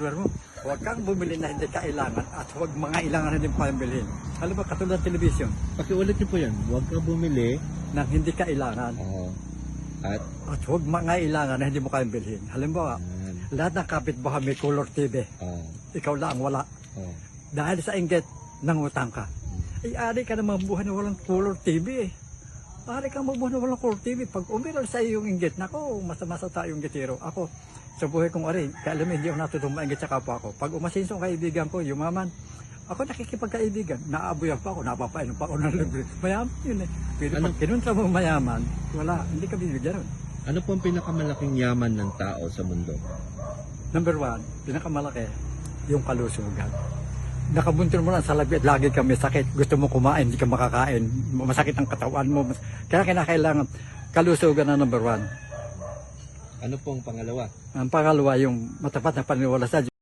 mo, huwag kang bumili na hindi kailangan at huwag mga ilangan na hindi mo kayang bilhin. Alam mo, katulad ng telebisyon, Pakiulit niyo po yan. Huwag ka bumili. na hindi kailangan Oo. At, at huwag mga ilangan na hindi mo kayang bilhin. Halimbawa, yan. lahat ng kapitbahay may color TV. Oo. Ikaw lang wala. Oo. Dahil sa inggit, nangutang ka. Ay, ari ka na mabuhay na walang color TV eh. Ari ka mabuhay na walang color TV. Pag umiral sa iyo yung inggit, nako, masama sa tayong gitiro. Ako, sa buhay kong ari, kaya alam mo, hindi ako natutong mainggit sa kapwa ko. Pag umasinso ang kaibigan ko, yumaman, ako nakikipagkaibigan, naabuyan pa ako, napapainom pa ako ng libre. Mayaman yun eh. Pero pag kinuntra mo mayaman, wala, hindi ka bibigyan nun. Ano po ang pinakamalaking yaman ng tao sa mundo? Number one, pinakamalaki, yung kalusugan. Nakabuntin mo lang sa labi at lagi kami sakit. Gusto mo kumain, hindi ka makakain. Masakit ang katawan mo. Kaya kinakailangan kalusugan na number one. Ano po ang pangalawa? Ang pangalawa, yung matapat na paniniwala sa Diyos.